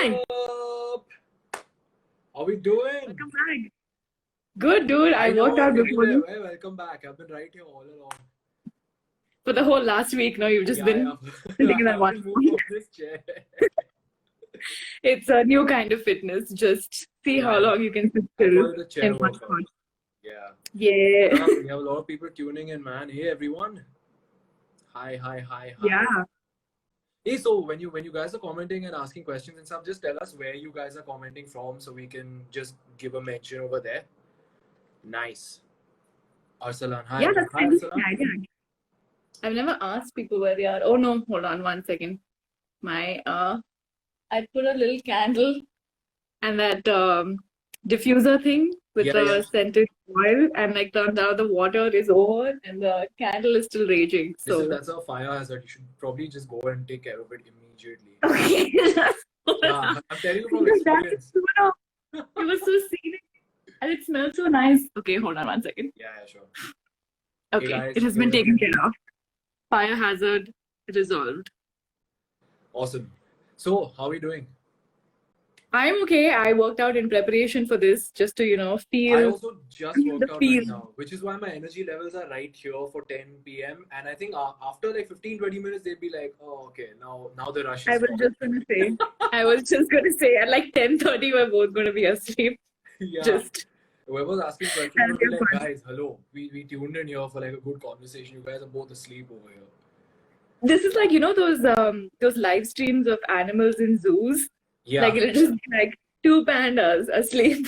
Hi. up? How we doing? Welcome back. Good, dude. I know, worked out before you welcome back. I've been right here all along. for the whole last week. No, you've just been I sitting in that one haven't moved spot. from this chair. It's a new kind of fitness. Just see how long you can sit I still call it a chair in one workout. spot. Yeah. Yeah. We have a lot of people tuning in, man. Hey, everyone. Hi. Yeah. Hey, so when you guys are commenting and asking questions and stuff, just tell us where you guys are commenting from so we can just give a mention over there. Nice. Arsalan, hi. Yeah, that's Hi, kind of Arsalan. the idea. I've never asked people where they are. Oh no, hold on one second. I put a little candle and that diffuser thing with the scented oil, and like turned out the water is over and the candle is still raging. So That's a fire hazard. You should probably just go and take care of it immediately. okay. Yeah, I'm telling you from experience. It was so scenic and it smells so nice. Okay, hold on one second. Yeah, sure. Okay, hey guys, it has been taken care of. Fire hazard resolved. Awesome. So, how are we doing? I'm okay. I worked out in preparation for this just to, feel. I also just worked out right now, which is why my energy levels are right here for 10 p.m. And I think after like 15-20 minutes, they'd be like, oh, okay, now the rush is I was just going to say, at like 10:30, we're both going to be asleep. Yeah. Whoever's asking questions will be like, guys, hello, we tuned in here for like a good conversation. You guys are both asleep over here. This is like, those live streams of animals in zoos. Yeah. Like it'll just be like 2 pandas asleep.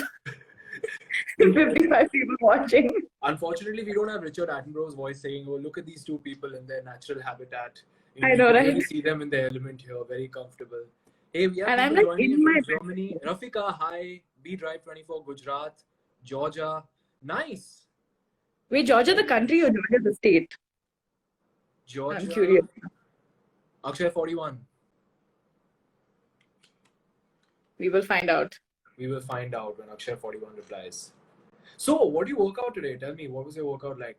55 people watching. Unfortunately, we don't have Richard Attenborough's voice saying, oh, look at these 2 people in their natural habitat. I know, right? Really see them in their element here, very comfortable. Hey, we have and I'm people like joining in my from Germany. Rafika, hi. B-Drive24, Gujarat, Georgia. Nice. Wait, Georgia the country or Georgia the state? Georgia. I'm curious. Akshay 41. We will find out. We will find out when Akshay 41 replies. So, what do you work out today? Tell me, what was your workout like?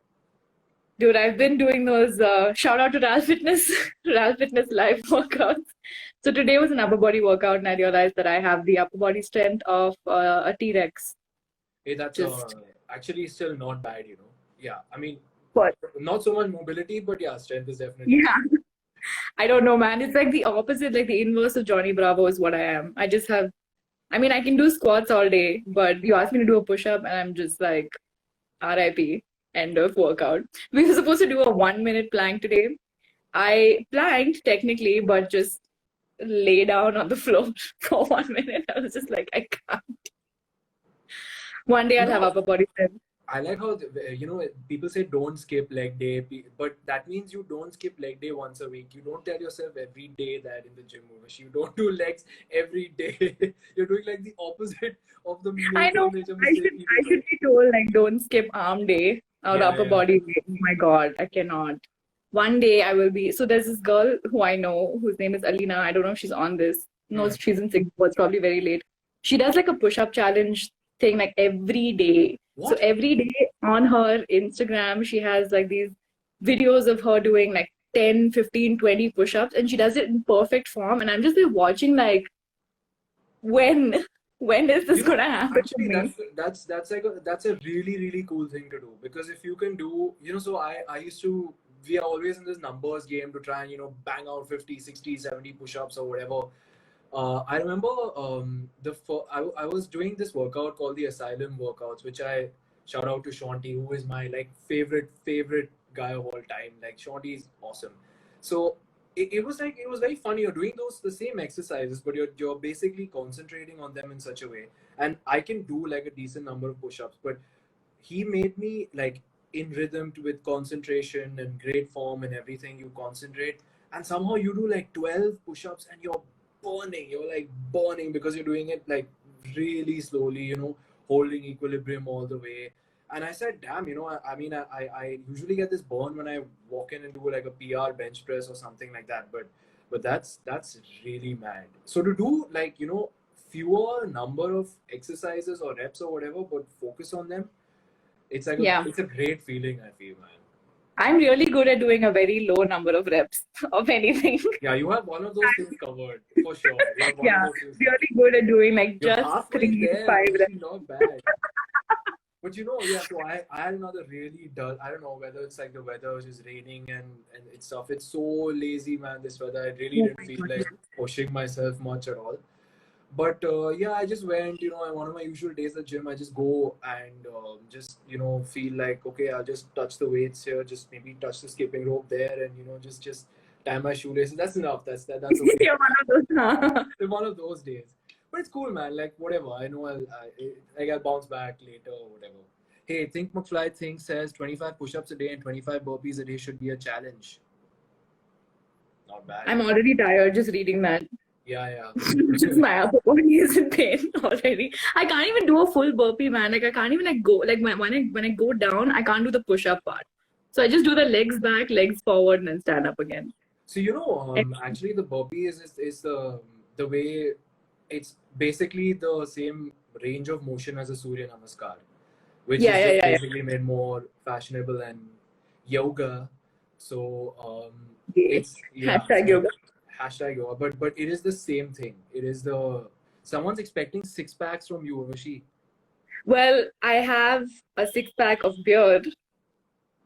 Dude, I've been doing those, shout out to Ral Fitness, Ral Fitness live workouts. So today was an upper body workout and I realized that I have the upper body strength of a T-Rex. Hey, that's actually still not bad, you know. Yeah, I mean, what? Not so much mobility, but yeah, strength is definitely. Yeah. I don't know, man. It's like the opposite, like the inverse of Johnny Bravo is what I am. I can do squats all day, but you ask me to do a push-up and I'm just like, RIP, end of workout. We were supposed to do a 1-minute plank today. I planked technically, but just lay down on the floor for 1 minute. I was just like, I can't. One day I'll have upper body strength. I like how, people say don't skip leg day, but that means you don't skip leg day once a week. You don't tell yourself every day that in the gym, you don't do legs every day. You're doing like the opposite of the I know. I should be told like don't skip arm day or upper body day. Oh my God, I cannot. One day I will be. So there's this girl who I know whose name is Alina. I don't know if she's on this. No, she's in Singapore. It's probably very late. She does like a push-up challenge thing like every day. What? So every day on her Instagram, she has like these videos of her doing like 10, 15, 20 push-ups, and she does it in perfect form. And I'm just like watching like, when is this gonna happen? Actually, that's a really, really cool thing to do, because if you can do, so we are always in this numbers game to try and bang out 50, 60, 70 push-ups or whatever. I remember I was doing this workout called the Asylum Workouts, which I shout out to Shanti, who is my like favorite guy of all time. Like Shanti is awesome. So it was very funny. You're doing the same exercises, but you're basically concentrating on them in such a way. And I can do like a decent number of push-ups, but he made me like in rhythm with concentration and great form and everything. You concentrate and somehow you do like 12 push-ups and you're burning because you're doing it like really slowly, holding equilibrium all the way. And I said, damn, I usually get this burn when I walk in and do like a PR bench press or something like that. But that's really mad. So to do like, fewer number of exercises or reps or whatever, but focus on them, it's like it's a great feeling, I feel, man. I'm really good at doing a very low number of reps of anything. Yeah, you have one of those things covered for sure. You have one of Yeah, those things really covered. good at doing like You're just halfway 3 to 5 there. reps. Actually, not bad. But yeah, so I had another really dull, I don't know whether it's like the weather was just raining and it's stuff. It's so lazy, man, this weather. I really Oh didn't my feel God, like yeah. pushing myself much at all. But yeah, I just went, one of my usual days at the gym, I just go and just, feel like, okay, I'll just touch the weights here, just maybe touch the skipping rope there and, just tie my shoelaces. That's enough. That's okay. You're one of those. Huh? It's one of those days. But it's cool, man. Like, whatever. I know I'll bounce back later or whatever. Hey, Think McFly Think says 25 push-ups a day and 25 burpees a day should be a challenge. Not bad. I'm already tired just reading that. Yeah. Just my upper body is in pain already. I can't even do a full burpee, man. Like I can't even like go like when I go down, I can't do the push-up part. So I just do the legs back, legs forward, and then stand up again. So actually the burpee is the way it's basically the same range of motion as a Surya Namaskar, which is just Yeah. basically made more fashionable and yoga. So Yeah. it's Hashtag so yoga. hashtag yoga, but it is the same thing. It is someone's expecting six packs from you, Vashi. Well, I have a 6 pack of beard.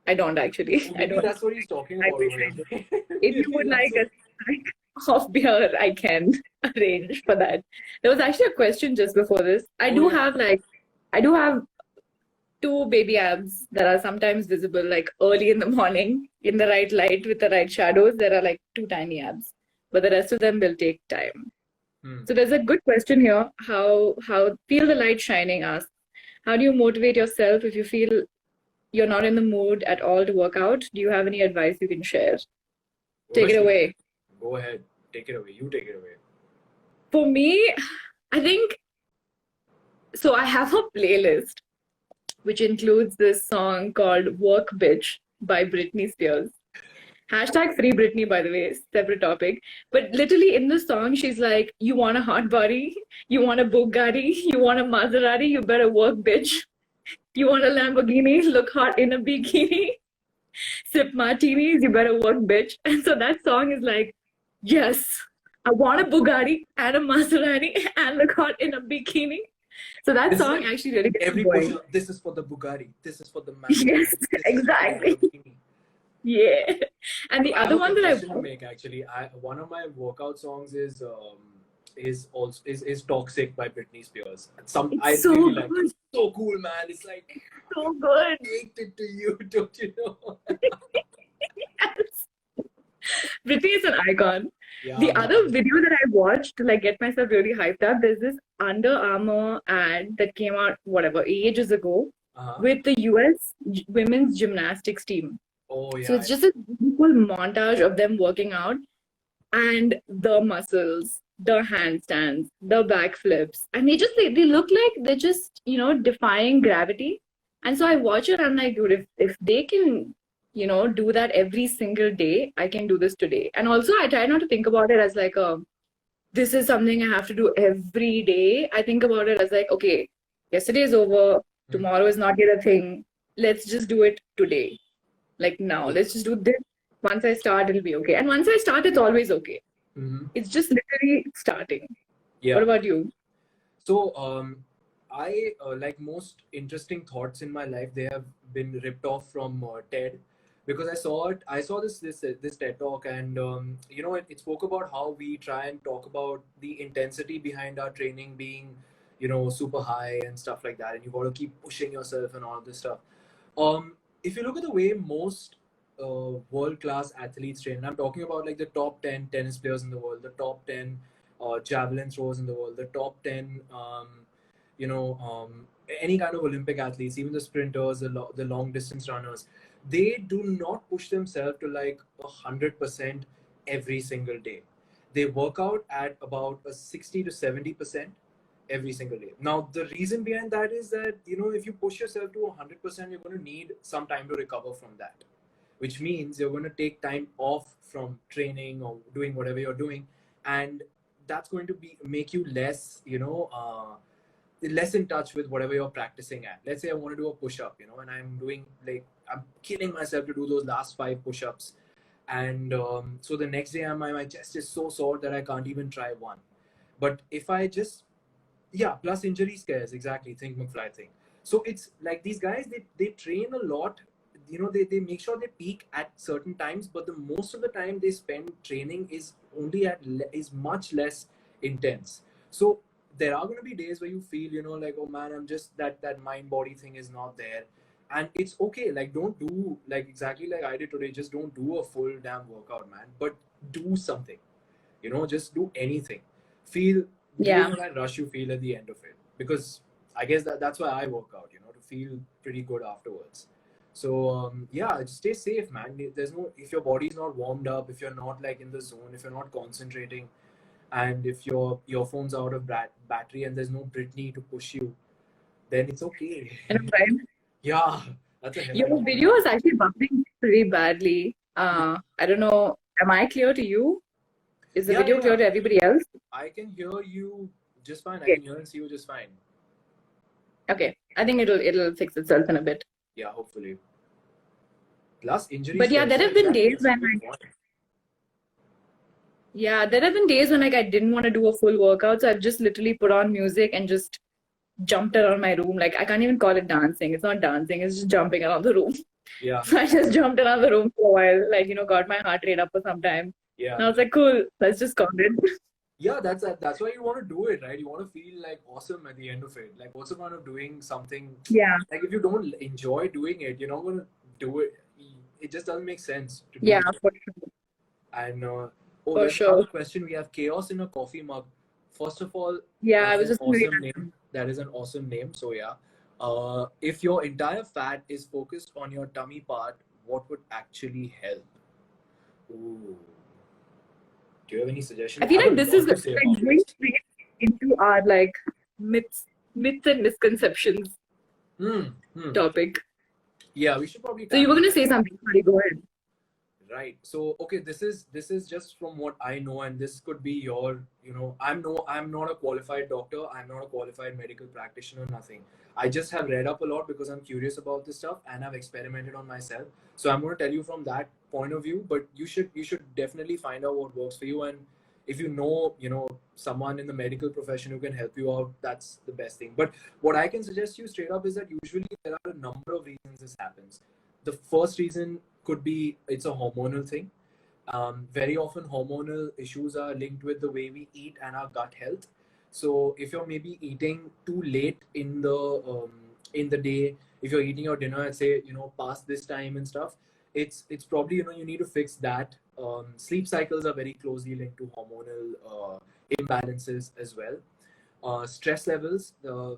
I don't actually. Oh, I maybe don't. that's what he's talking I about wish over I did. here. If you Maybe would that's like what. a pack of beer, I can arrange for that. There was actually a question just before this. I Oh do yeah. have two baby abs that are sometimes visible like early in the morning in the right light with the right shadows. There are like two tiny abs, but the rest of them will take time. So there's a good question here. How feel the light shining asks, how do you motivate yourself if you feel you're not in the mood at all to work out? Do you have any advice you can share? Take it Urvashi, away. go ahead. Take it away. You take it away. For me, I think so. I have a playlist which includes this song called Work Bitch by Britney Spears. Hashtag free Britney, by the way, separate topic. But literally in the song, she's like, you want a hot body? You want a Bugatti? You want a Maserati? You better work, bitch. You want a Lamborghini? Look hot in a bikini. Sip martinis? You better work, bitch. And so that song is like, yes, I want a Bugatti and a Maserati and look hot in a bikini. So that This is song like actually really gets me every going. push-up. This is for the Bugatti. This is for the Maserati. Yes, This is for the exactly. Lamborghini. Yeah. And the I have other a one that I confession to make actually. One of my workout songs is Toxic by Britney Spears. I it's so really like it. good. It's so cool, man. It's like So good. addicted to you, don't you know? Yes. Britney is an icon. Yeah, The other man. video that I watched to like get myself really hyped up, there's this Under Armour ad that came out whatever ages ago with the US women's gymnastics team. Oh So yeah. it's just a beautiful montage of them working out and the muscles, the handstands, the backflips, and they look like they're just defying gravity. And so I watch it, I'm like, dude, if they can do that every single day, I can do this today. And also I try not to think about it as like this is something I have to do every day. I think about it as like, okay, yesterday is over, tomorrow is not yet a thing. Let's just do it today. Like now, let's just do this. Once I start, it'll be okay. And once I start, it's always okay. It's just literally starting. Yeah. What about you? So, I like most interesting thoughts in my life. They have been ripped off from TED because I saw it. I saw this TED talk, and it spoke about how we try and talk about the intensity behind our training being, super high and stuff like that, and you got to keep pushing yourself and all this stuff. If you look at the way most world-class athletes train, and I'm talking about like the top 10 tennis players in the world, the top 10 javelin throwers in the world, the top 10, any kind of Olympic athletes, even the sprinters, the long distance runners, they do not push themselves to like 100% every single day. They work out at about a 60 to 70% every single day. Now, the reason behind that is that, if you push yourself to 100%, you're going to need some time to recover from that, which means you're going to take time off from training or doing whatever you're doing. And that's going to make you less, less in touch with whatever you're practicing at. Let's say I want to do a push-up, and I'm doing I'm killing myself to do those last 5 push-ups, and so the next day my chest is so sore that I can't even try one. But if I just plus injury scares, exactly, think McFly thing. So it's like these guys, they train a lot, they make sure they peak at certain times, but the most of the time they spend training is only is much less intense. So there are going to be days where you feel, like, oh man, I'm just that mind body thing is not there, and it's okay. Like, don't do like exactly like I did today. Just don't do a full damn workout, man, but do something. Just do anything. Feel Give Yeah. it that rush you feel at the end of it, because I guess that's why I work out, to feel pretty good afterwards. So just stay safe, man. There's no If your body's not warmed up, if you're not like in the zone, if you're not concentrating, and if your phone's out of battery and there's no Britney to push you, then it's okay. I know, right? Yeah, that's a hell Your of a video is actually buffering pretty badly. I don't know. Am I clear to you? Is the video clear to everybody else? I can hear you just fine. Okay. I can hear and see you just fine. Okay. I think it'll fix itself in a bit. Yeah, hopefully. Plus injuries. But yeah, there have been days when there have been days when like I didn't want to do a full workout, so I've just literally put on music and just jumped around my room. Like I can't even call it dancing. It's not dancing. It's just jumping around the room. Yeah. So I just jumped around the room for a while, like got my heart rate up for some time. Yeah. And I was like, cool, let's just call it. Yeah, that's why you want to do it, right? You want to feel like awesome at the end of it. Like, what's the point of doing something? Yeah. Like, if you don't enjoy doing it, you're not going to do it. It just doesn't make sense to do. Yeah, it. for sure. And for sure. Another question. We have chaos in a coffee mug. First of all, I was just awesome name. That is an awesome name. So yeah, if your entire fat is focused on your tummy part, what would actually help? Ooh. Do you have any suggestions? I feel like this is like going straight into our like myths and misconceptions topic. Yeah, we should probably. So you were going to say something. Sorry, go ahead. Right. So okay, this is just from what I know, and this could be your, I'm not a qualified doctor. I'm not a qualified medical practitioner. Nothing. I just have read up a lot because I'm curious about this stuff and I've experimented on myself. So I'm going to tell you from that point of view. But you should definitely find out what works for you, and if you know someone in the medical profession who can help you out, that's the best thing. But what I can suggest you straight up is that usually there are a number of reasons this happens. The first reason could be it's a hormonal thing. Very often hormonal issues are linked with the way we eat and our gut health. So if you're maybe eating too late in the day, if you're eating your dinner at say past this time and stuff, it's probably you need to fix that. Sleep cycles are very closely linked to hormonal imbalances as well. Stress levels,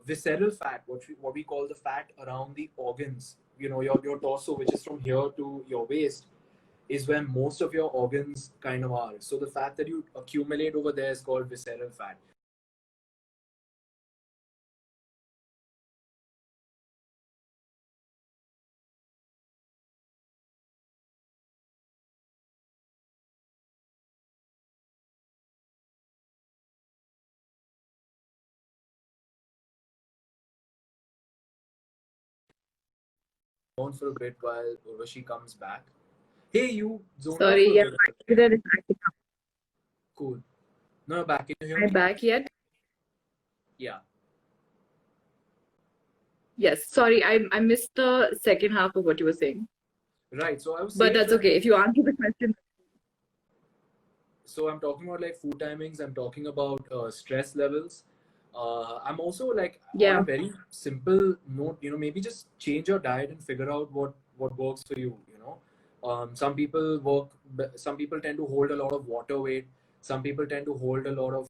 visceral fat, what we call the fat around the organs, your torso, which is from here to your waist, is where most of your organs kind of are. So the fat that you accumulate over there is called visceral fat. On for a bit while Urvashi comes back. Hey, you zoned off for a bit. Cool. No, back. Can you hear me? Am I back yet? Yeah. Yes. Sorry, I missed the second half of what you were saying. Right. So I was saying. But that's okay. If you answer the question. So I'm talking about like food timings. I'm talking about stress levels. I'm also like on a very simple note. Maybe just change your diet and figure out what works for you. Some people tend to hold a lot of water weight. Some people tend to hold a lot of.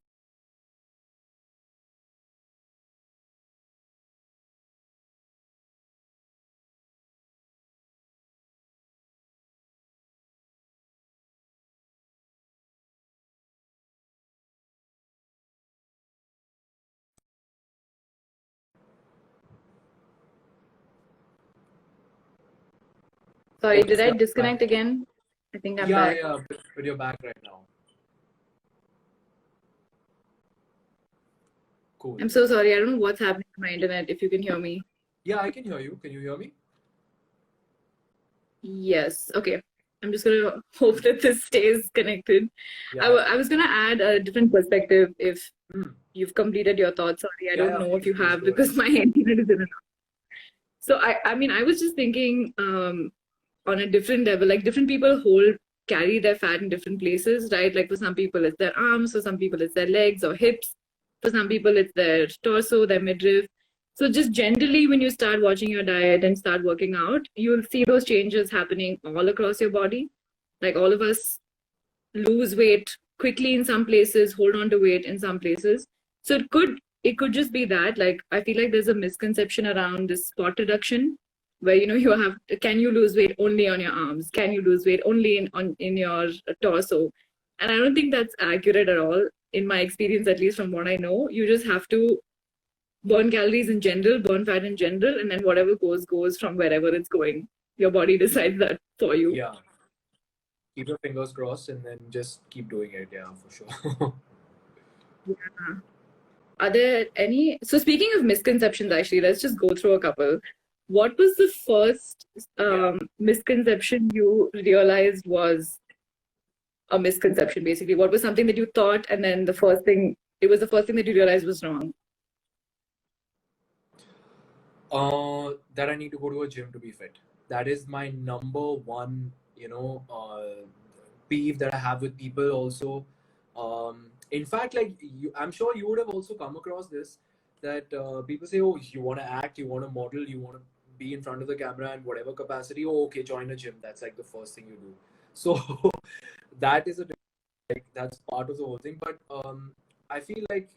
Sorry, did I disconnect again? I think I'm back. Yeah, but you're back right now. Cool. I'm so sorry. I don't know what's happening to my internet. If you can hear me. Yeah, I can hear you. Can you hear me? Yes. Okay. I'm just gonna hope that this stays connected. Yeah. I was gonna add a different perspective if Hmm. you've completed your thoughts. Sorry, I Yeah, don't know if please, you please have go ahead. because my internet is in and out. So I mean, I was just thinking on a different level, like different people carry their fat in different places, right? Like for some people it's their arms, for some people it's their legs or hips, for some people it's their torso, their midriff. So just generally when you start watching your diet and start working out, you'll see those changes happening all across your body. Like all of us lose weight quickly in some places, hold on to weight in some places. So it could just be that. Like I feel like there's a misconception around this spot reduction, where you have can you lose weight only on your arms? Can you lose weight only in your torso? And I don't think that's accurate at all. In my experience, at least from what I know, you just have to burn calories in general, burn fat in general, and then whatever goes from wherever it's going. Your body decides that for you. Yeah. Keep your fingers crossed and then just keep doing it. Yeah, for sure. Yeah. Are there any? So speaking of misconceptions, actually, let's just go through a couple. What was the first misconception you realized was a misconception? Basically, what was something that you thought, and then it was the first thing that you realized was wrong? That I need to go to a gym to be fit. That is my number one, peeve that I have with people also. In fact, like I'm sure you would have also come across this, that people say, oh, you want to act, you want to model, you want to be in front of the camera in whatever capacity. Oh, okay, join a gym. That's like the first thing you do. So that is like that's part of the whole thing. But I feel like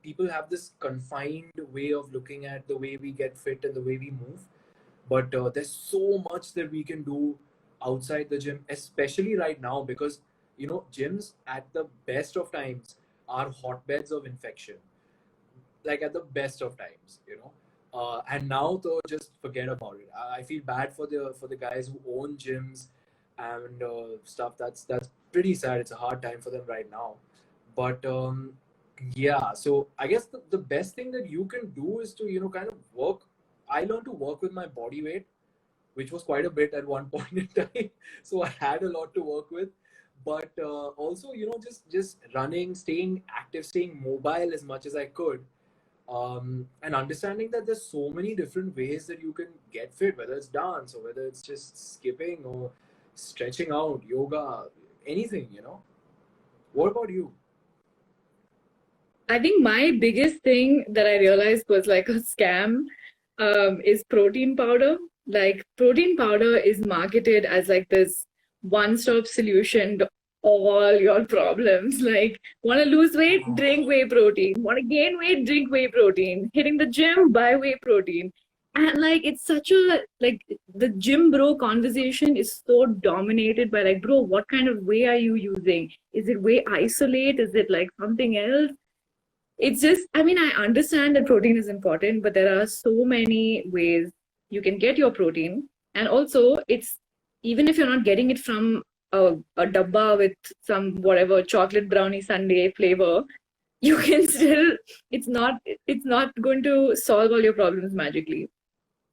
people have this confined way of looking at the way we get fit and the way we move. But there's so much that we can do outside the gym, especially right now, because gyms at the best of times are hotbeds of infection, like at the best of times, and now though, just forget about it. I feel bad for the guys who own gyms and stuff. That's pretty sad. It's a hard time for them right now. But yeah, so I guess the best thing that you can do is to kind of work. I learned to work with my body weight, which was quite a bit at one point in time. So I had a lot to work with. But also, just running, staying active, staying mobile as much as I could, and understanding that there's so many different ways that you can get fit, whether it's dance or whether it's just skipping or stretching out, yoga, anything. What about you? I think my biggest thing that I realized was like a scam is protein powder. Like protein powder is marketed as like this one-stop solution to all your problems. Like want to lose weight, drink whey protein. Want to gain weight, drink whey protein. Hitting the gym, buy whey protein. And like it's such a like the gym bro conversation is so dominated by like, bro, what kind of whey are you using? Is it whey isolate? Is it like something else? It's just, I mean, I understand that protein is important, but there are so many ways you can get your protein. And also, it's even if you're not getting it from a dabba with some whatever chocolate brownie sundae flavor, you can still, it's not going to solve all your problems magically.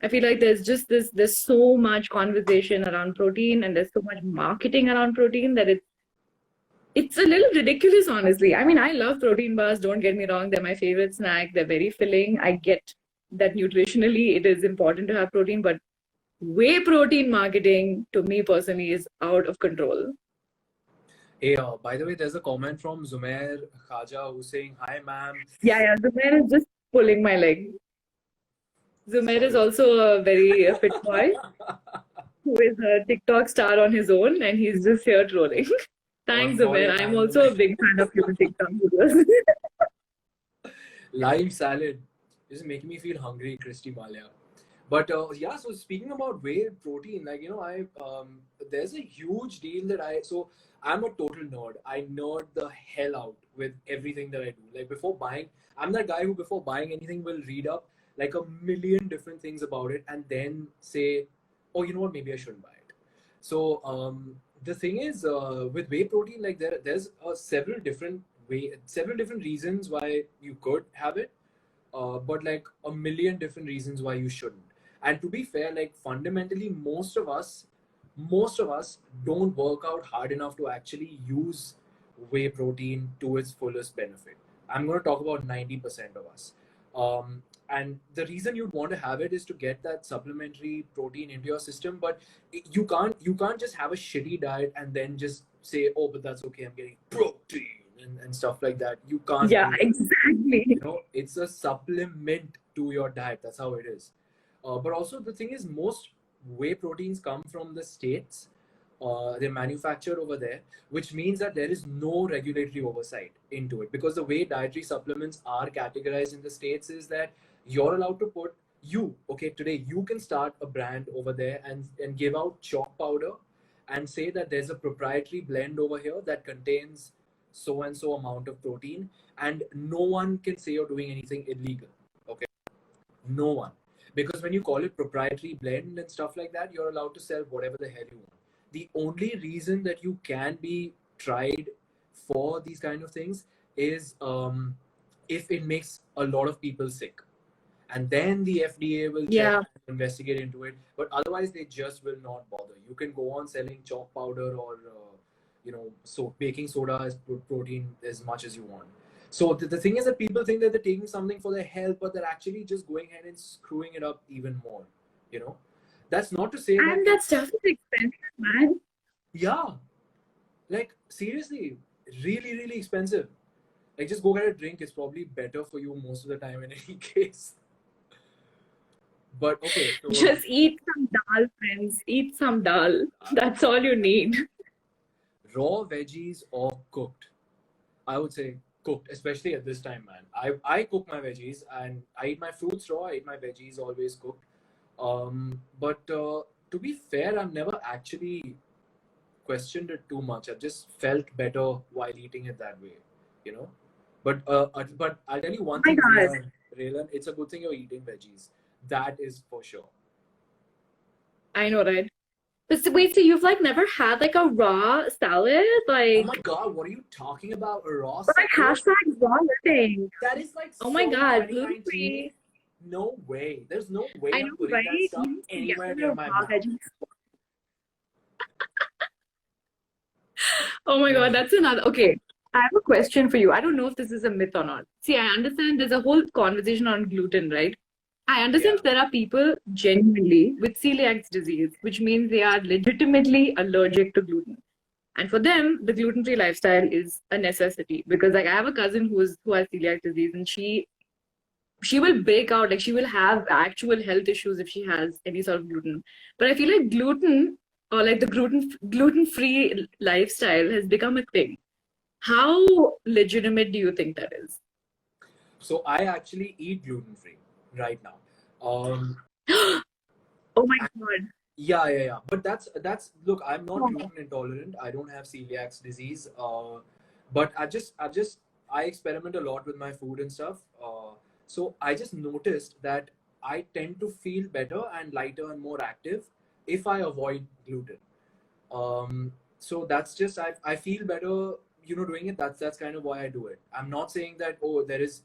I feel like there's so much conversation around protein and there's so much marketing around protein that it's a little ridiculous, honestly. I mean, I love protein bars, don't get me wrong. They're my favorite snack. They're very filling. I get that nutritionally it is important to have protein, but whey protein marketing to me personally is out of control. Hey, by the way, there's a comment from Zumair Khaja who's saying, "Hi, ma'am." Yeah, Zumair is just pulling my leg. Zumair is Sorry. also a very fit boy who is a TikTok star on his own, and he's just here trolling. Oh, Thanks, sorry, Zumair. I'm man. also a big fan of your TikTok videos. Lime salad is making me feel hungry, Christy Malia. But yeah, so speaking about whey protein, like I there's a huge deal that I'm a total nerd. I nerd the hell out with everything that I do. Like before buying, I'm that guy who before buying anything will read up like a million different things about it and then say, oh, you know what, maybe I shouldn't buy it. So the thing is, with whey protein, like there's several different several different reasons why you could have it, but like a million different reasons why you shouldn't. And to be fair, like fundamentally, most of us don't work out hard enough to actually use whey protein to its fullest benefit. I'm going to talk about 90% of us. And the reason you'd want to have it is to get that supplementary protein into your system. But you can't just have a shitty diet and then just say, oh, but that's okay, I'm getting protein and stuff like that. You can't Yeah, do that. exactly. It's a supplement to your diet. That's how it is. But also the thing is, most whey proteins come from the States. They're manufactured over there, which means that there is no regulatory oversight into it, because the way dietary supplements are categorized in the States is that you're allowed to put today you can start a brand over there and give out chalk powder and say that there's a proprietary blend over here that contains so and so amount of protein, and no one can say you're doing anything illegal. Okay, no one. Because when you call it proprietary blend and stuff like that, you're allowed to sell whatever the hell you want. The only reason that you can be tried for these kind of things is if it makes a lot of people sick, and then the FDA will check Yeah. and investigate into it. But otherwise, they just will not bother. You can go on selling chalk powder or so baking soda as protein as much as you want. So the thing is that people think that they're taking something for their health, but they're actually just going ahead and screwing it up even more. That's not to say that. And that stuff is expensive, man. Yeah, like seriously, really, really expensive. Like just go get a drink. It's probably better for you most of the time in any case. But okay, so Just eat some dal, friends. Eat some dal. That's all you need. raw veggies or cooked? I would say cooked, especially at this time, man. I cook my veggies and I eat my fruits raw. I eat my veggies always cooked. But to be fair, I've never actually questioned it too much. I've just felt better while eating it that way, you know. But I'll tell you one Oh my thing, God. Raylan, it's a good thing you're eating veggies. That is for sure. I know, right? But wait, so you've like never had like a raw salad? Oh Like, my God, what are you talking about? A raw or like salad? hashtag raw living. That is like Oh my so God, 2019. gluten-free. No way. There's no way I I'm know, putting that right? stuff You used to get anywhere near your my raw mouth. veggies. Oh my No. God, that's another. Okay, I have a question for you. I don't know if this is a myth or not. See, I understand there's a whole conversation on gluten, right? I Yeah. understand there are people genuinely with celiac disease, which means they are legitimately allergic to gluten. And for them, the gluten-free lifestyle is a necessity because like I have a cousin who has celiac disease and she will break out, like she will have actual health issues if she has any sort of gluten. But I feel like gluten or like the gluten-free lifestyle has become a thing. How legitimate do you think that is? So I actually eat gluten free right now. Um, Oh my God. yeah. But that's look, I'm not Oh, gluten intolerant. I don't have celiac disease. But I experiment a lot with my food and stuff. So I just noticed that I tend to feel better and lighter and more active if I avoid gluten. So that's just I feel better, doing it. That's kind of why I do it. I'm not saying that, oh, there's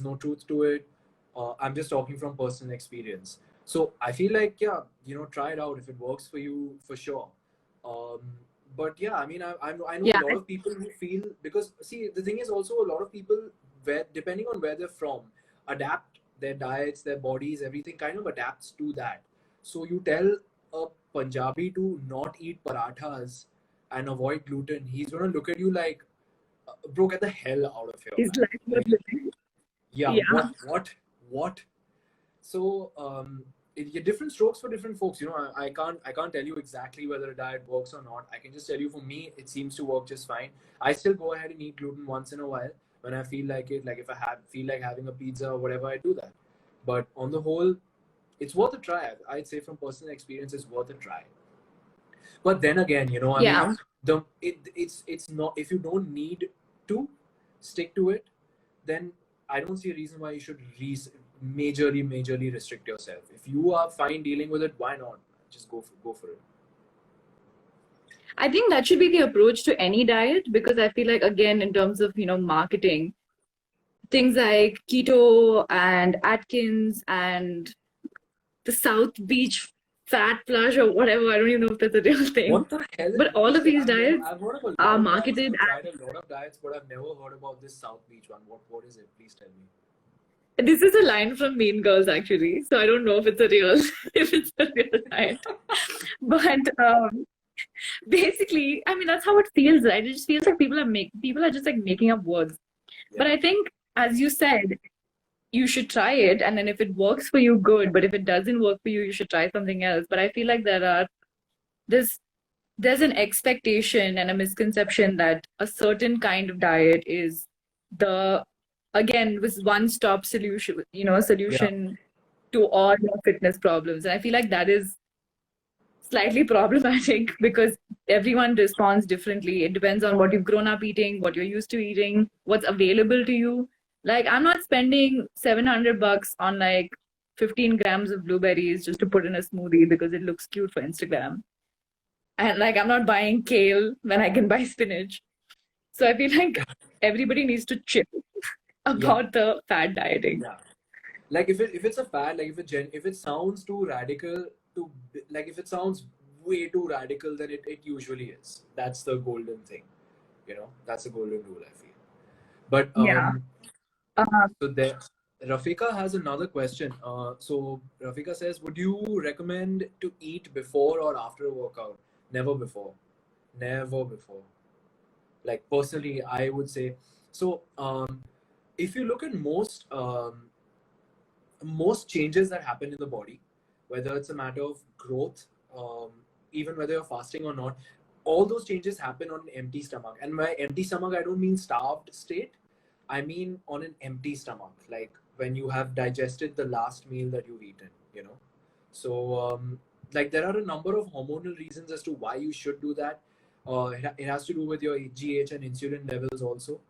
no truth to it. I'm just talking from personal experience. So I feel like, yeah, try it out. If it works for you, for sure. um, but yeah, I mean, I know a yeah. lot of people who feel, because see, the thing is also, a lot of people, where depending on where they're from, adapt their diets, their bodies, everything kind of adapts to that. So you tell a Punjabi to not eat parathas and avoid gluten, he's gonna look at you like, bro, get the hell out of here, His man. life was Like, living. yeah, Yeah. what? So, different strokes for different folks. I can't tell you exactly whether a diet works or not. I can just tell you, for me, it seems to work just fine. I still go ahead and eat gluten once in a while when I feel like it. Like if feel like having a pizza or whatever, I do that. But on the whole, it's worth a try. I'd say from personal experience, it's worth a try. But then again, I mean, Yeah. it's not, if you don't need to stick to it, then I don't see a reason why you should majorly restrict yourself. If you are fine dealing with it, why not? Just go for it. I think that should be the approach to any diet, because I feel like, again, in terms of, marketing, things like keto and Atkins and the South Beach fat flush or whatever, I don't even know if that's a real thing. What the hell is But all this? of these diets I've heard of a are lot of diets. marketed. I've tried a lot of diets, but I've never heard about this South Beach one. What is it? Please tell me. This is a line from Mean Girls, actually. So I don't know if it's a real, if it's a real diet. But basically, I mean, that's how it feels, right? It just feels like people are just like making up words. Yeah. But I think, as you said, you should try it, and then if it works for you, good. But if it doesn't work for you, you should try something else. But I feel like there's an expectation and a misconception that a certain kind of diet is the, again, was one-stop solution, solution to all your fitness problems. And I feel like that is slightly problematic because everyone responds differently. It depends on what you've grown up eating, what you're used to eating, what's available to you. Like, I'm not spending $700 on like 15 grams of blueberries just to put in a smoothie because it looks cute for Instagram. And like, I'm not buying kale when I can buy spinach. So I feel like everybody needs to chill about the fad dieting. Yeah. Like if it's a fad, like if it sounds too radical, like if it sounds way too radical, then it usually is. That's the golden thing, That's the golden rule, I feel. But so there, Rafika has another question. So Rafika says, would you recommend to eat before or after a workout? Never before. Never before. Like personally, I would say. So if you look at most changes that happen in the body, whether it's a matter of growth, even whether you're fasting or not, all those changes happen on an empty stomach. And by empty stomach, I don't mean starved state. I mean on an empty stomach, like when you have digested the last meal that you've eaten, So, like there are a number of hormonal reasons as to why you should do that. It has to do with your GH and insulin levels also.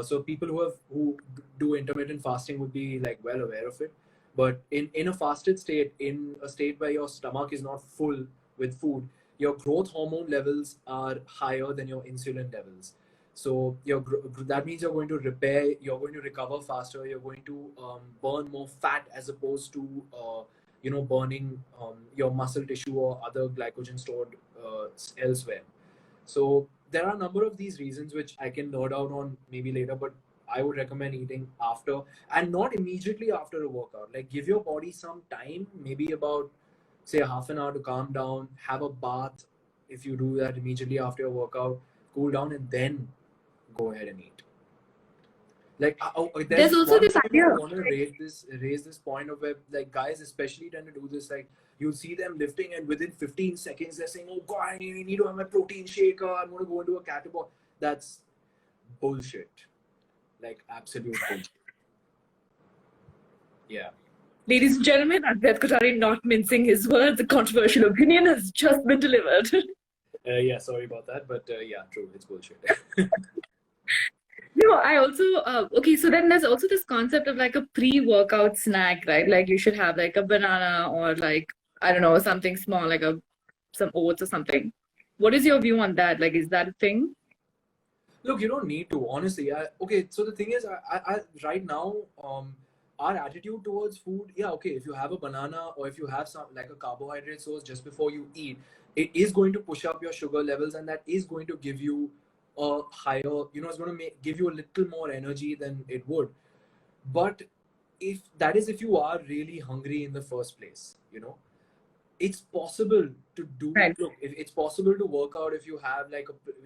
So people who do intermittent fasting would be like well aware of it. But in a fasted state, in a state where your stomach is not full with food, your growth hormone levels are higher than your insulin levels. So that means you're going to repair, you're going to recover faster, you're going to burn more fat as opposed to burning your muscle tissue or other glycogen stored elsewhere. So there are a number of these reasons which I can nerd out on maybe later, but I would recommend eating after and not immediately after a workout. Like give your body some time, maybe about say half an hour to calm down, have a bath. If you do that immediately after your workout, cool down and then go ahead and eat. Like there's also this idea. I want to raise this point of where like guys especially tend to do this. Like you'll see them lifting and within 15 seconds they're saying, "Oh God, I need to have my protein shaker. I'm going to go into a catapult." That's bullshit. Like absolute bullshit. Yeah. Ladies and gentlemen, Advait Kottary not mincing his words. A controversial opinion has just been delivered. Yeah, sorry about that, but yeah, true. It's bullshit. No, I also, okay, so then there's also this concept of like a pre-workout snack, right? Like you should have like a banana or like, I don't know, something small, like some oats or something. What is your view on that? Like, is that a thing? Look, you don't need to, honestly. Okay, so the thing is, I right now, our attitude towards food, yeah, okay, if you have a banana or if you have some like a carbohydrate source just before you eat, it is going to push up your sugar levels and that is going to give you a higher, it's going to give you a little more energy than it would. But if you are really hungry in the first place, it's possible to do. Right. Look, it's possible to work out if you have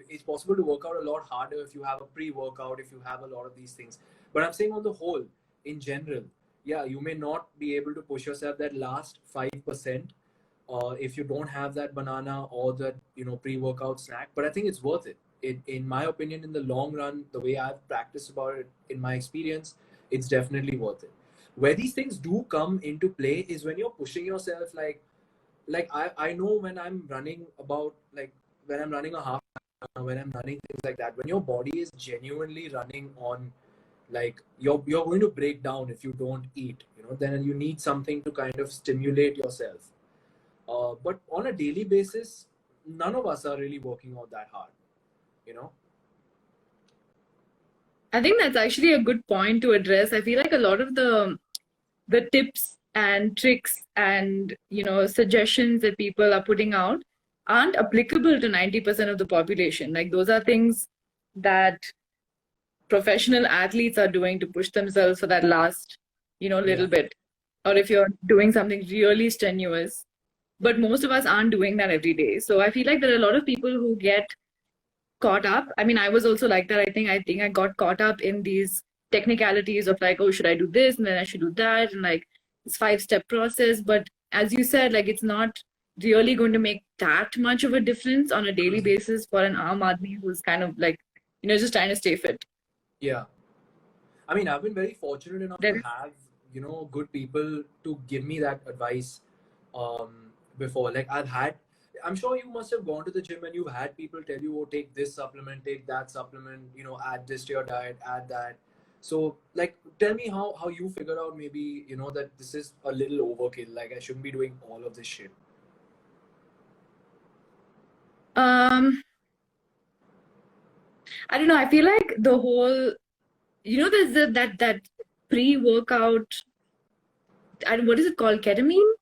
it's possible to work out a lot harder if you have a pre-workout, if you have a lot of these things. But I'm saying on the whole, in general, yeah, you may not be able to push yourself that last 5% if you don't have that banana or that pre-workout snack. But I think it's worth it. In my opinion, in the long run, the way I've practiced about it, in my experience, it's definitely worth it. Where these things do come into play is when you're pushing yourself like I know when I'm running when I'm running a half marathon, when I'm running things like that, when your body is genuinely running on like you're going to break down if you don't eat, then you need something to kind of stimulate yourself. But on a daily basis, none of us are really working out that hard, you know? I think that's actually a good point to address. I feel like a lot of the tips and tricks and suggestions that people are putting out aren't applicable to 90% of the population. Like those are things that professional athletes are doing to push themselves for that last little bit, or if you're doing something really strenuous. But most of us aren't doing that every day. So I feel like there are a lot of people who get caught up. I mean, I was also like that. I think I got caught up in these technicalities of like, oh, should I do this and then I should do that, and like this 5-step process. But as you said, like it's not really going to make that much of a difference on a daily basis for an Aam Aadmi who's kind of like just trying to stay fit. Yeah. I mean, I've been very fortunate enough There to have, good people to give me that advice before. Like I'm sure you must have gone to the gym and you've had people tell you, oh, take this supplement, take that supplement, add this to your diet, add that. So, like, tell me how you figured out maybe, that this is a little overkill. Like, I shouldn't be doing all of this shit. I don't know. I feel like the whole, there's that pre-workout, and what is it called? Ketamine?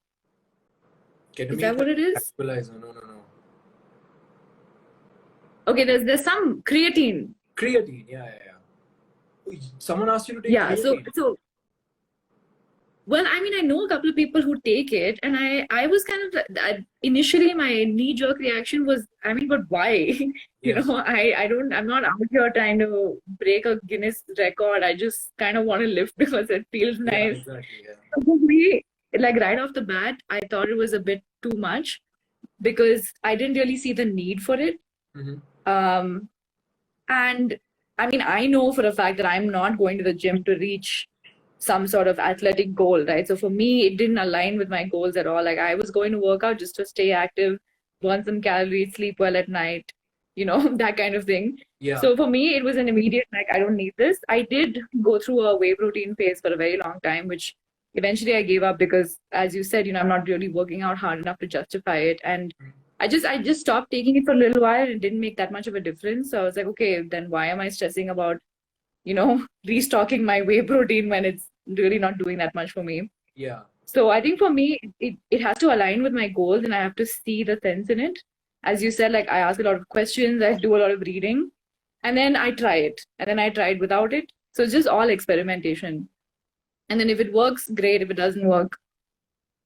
Is that what it is? Tranquilizer. No. Okay, there's some creatine. Creatine, yeah. Someone asked you to take creatine. So well, I mean, I know a couple of people who take it, and I was kind of initially my knee-jerk reaction was, I mean, but why? Yes. I'm not out here trying to break a Guinness record. I just kind of want to lift because it feels nice. Yeah, exactly. Yeah. So for me, like right off the bat, I thought it was a bit too much because I didn't really see the need for it. Mm-hmm. And I mean, I know for a fact that I'm not going to the gym to reach some sort of athletic goal, right? So for me, it didn't align with my goals at all. Like I was going to work out just to stay active, burn some calories, sleep well at night, that kind of thing. Yeah. So for me, it was an immediate, like, I don't need this. I did go through a whey protein phase for a very long time, which eventually I gave up because, as you said, I'm not really working out hard enough to justify it. And I just stopped taking it for a little while. It didn't make that much of a difference. So I was like, okay, then why am I stressing about restocking my whey protein when it's really not doing that much for me? Yeah. So I think for me, it has to align with my goals and I have to see the sense in it. As you said, like I ask a lot of questions, I do a lot of reading, and then I try it. And then I try it without it. So it's just all experimentation. And then if it works, great. If it doesn't work,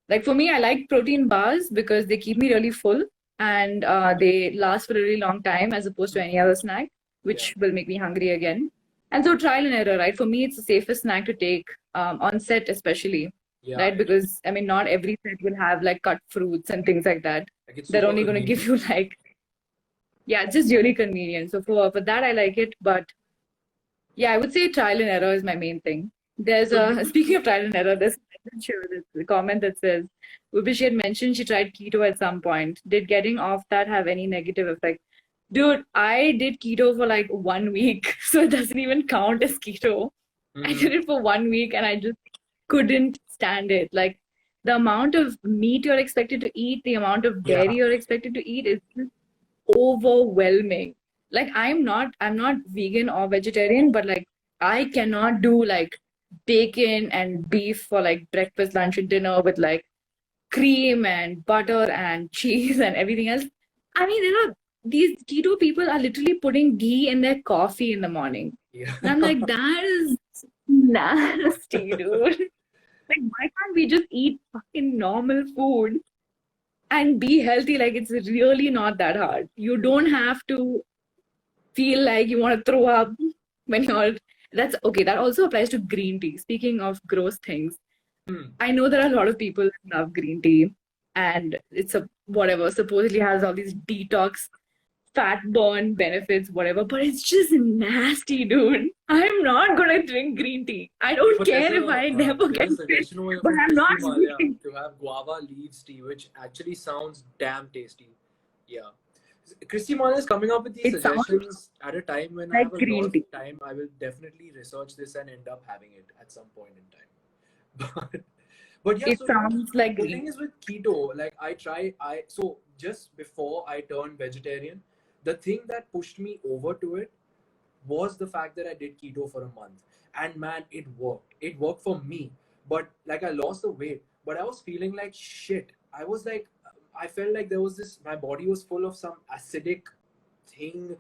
like for me, I like protein bars because they keep me really full and they last for a really long time as opposed to any other snack, which will make me hungry again. And so trial and error, right? For me, it's the safest snack to take on set, especially, right? Because I mean, not every set will have like cut fruits and things like that. Like they're only going to give you like, it's just really convenient. So for that, I like it. But yeah, I would say trial and error is my main thing. There's speaking of trial and error, there's a comment that says, she had mentioned she tried keto at some point. Did getting off that have any negative effect? Dude, I did keto for like 1 week, so it doesn't even count as keto. I did it for 1 week and I just couldn't stand it. Like the amount of meat you're expected to eat, the amount of dairy you're expected to eat is just overwhelming. Like I'm not vegan or vegetarian, but like I cannot do like bacon and beef for like breakfast, lunch, and dinner with like cream and butter and cheese and everything else. I mean, these keto people are literally putting ghee in their coffee in the morning. Yeah. And I'm like, that is nasty, dude. Like, why can't we just eat fucking normal food and be healthy? Like, it's really not that hard. You don't have to feel like you want to throw up when you're... That's okay. That also applies to green tea. Speaking of gross things, I know there are a lot of people who love green tea and it's supposedly has all these detox, fat burn benefits, whatever, but it's just nasty, dude. I'm not gonna drink green tea. I don't care if I never get it, but I'm not drinking. To have guava leaves tea, which actually sounds damn tasty. Yeah. Christy Mala is coming up with these suggestions at a time when I have a lot of time. I will definitely research this and end up having it at some point in time. But But yeah, It so sounds like the greed. thing is with keto, like so just before I turned vegetarian, the thing that pushed me over to it was the fact that I did keto for a month. And man, it worked. It worked for me. But like I lost the weight, but I was feeling like shit. I was like, I felt like there was this, my body was full of some acidic thing.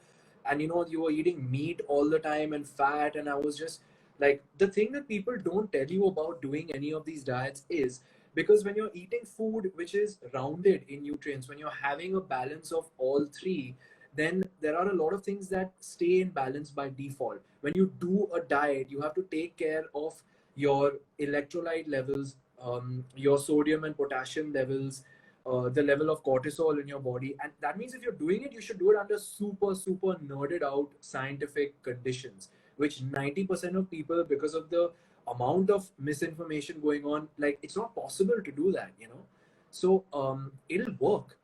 And you were eating meat all the time and fat. And I was just like, the thing that people don't tell you about doing any of these diets is because when you're eating food which is rounded in nutrients, when you're having a balance of all three, then there are a lot of things that stay in balance by default. When you do a diet, you have to take care of your electrolyte levels, your sodium and potassium levels, the level of cortisol in your body. And that means if you're doing it, you should do it under super, super nerded out scientific conditions, which 90% of people, because of the amount of misinformation going on, like it's not possible to do that. So it'll work,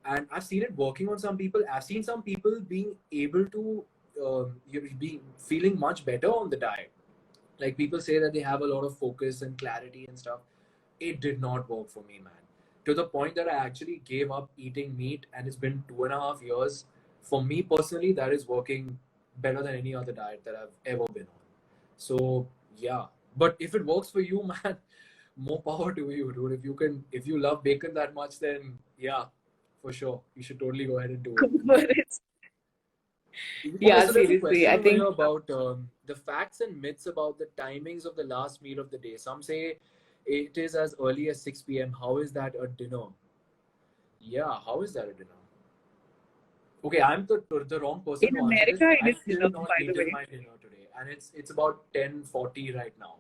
and I've seen it working on some people. I've seen some people being able to being feeling much better on the diet. Like people say that they have a lot of focus and clarity and stuff. It did not work for me, man. To the point that I actually gave up eating meat, and it's been 2.5 years. For me personally, that is working better than any other diet that I've ever been on. So yeah, but if it works for you, man, more power to you, dude. If you love bacon that much, then yeah, for sure, you should totally go ahead and do Go it. for it. Okay, Yeah, so there's a seriously. question I over here think about the facts and myths about the timings of the last meal of the day. Some say it is as early as 6 p.m. How is that a dinner? Yeah, how is that a dinner? Okay, I'm the wrong person in to answer this. America, it I've is still dinner, not by the eaten way. my dinner today, and it's about 10:40 right now.